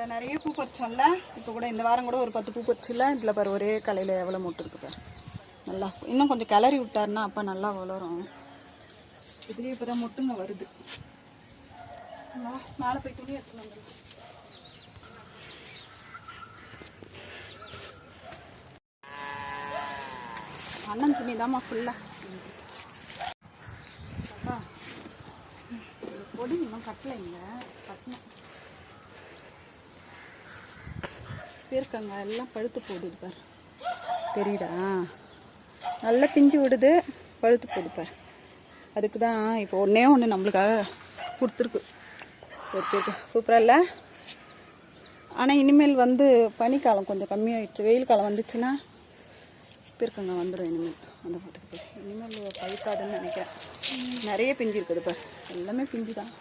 இதில் நிறைய பூ பறிச்சோம்ல. இப்போ கூட இந்த வாரம் கூட ஒரு 10 பூ பறிச்சில்ல. இதில் பாரு ஒரே கலையில் எவ்வளோ மொட்டு இருக்கு பாரு. நல்லா இன்னும் கொஞ்சம் கிளறி விட்டாருன்னா அப்போ நல்லா வளரும். இதுலேயே இப்போ தான் மொட்டுங்க வருது. மேலே போய் துணி எடுத்துன்னு வந்துடும். அண்ணன் துணி தாம்மா ஃபுல்லாக. அப்பா பொடி இன்னும் கட்டலைங்க, கட்டணும். பேருக்காங்க எல்லாம் பழுத்து போடுது பாரு, தெரியுதா? நல்லா பிஞ்சு விடுது, பழுத்து போடுது பாரு. அதுக்கு தான் இப்போ ஒன்று நம்மளுக்காக கொடுத்துருக்கு ஒரு பேருக்கு. சூப்பராக இல்லை? ஆனால் இனிமேல் வந்து பனிக்காலம் கொஞ்சம் கம்மியாகிடுச்சு. வெயில் காலம் வந்துச்சுன்னா பேருக்காங்க வந்துடும். இனிமேல் அந்த மாட்டுக்கு போய் இனிமேல் பழுக்காதுன்னு நினைக்கிறேன். நிறைய பிஞ்சு இருக்குது பாரு, எல்லாமே பிஞ்சு தான்.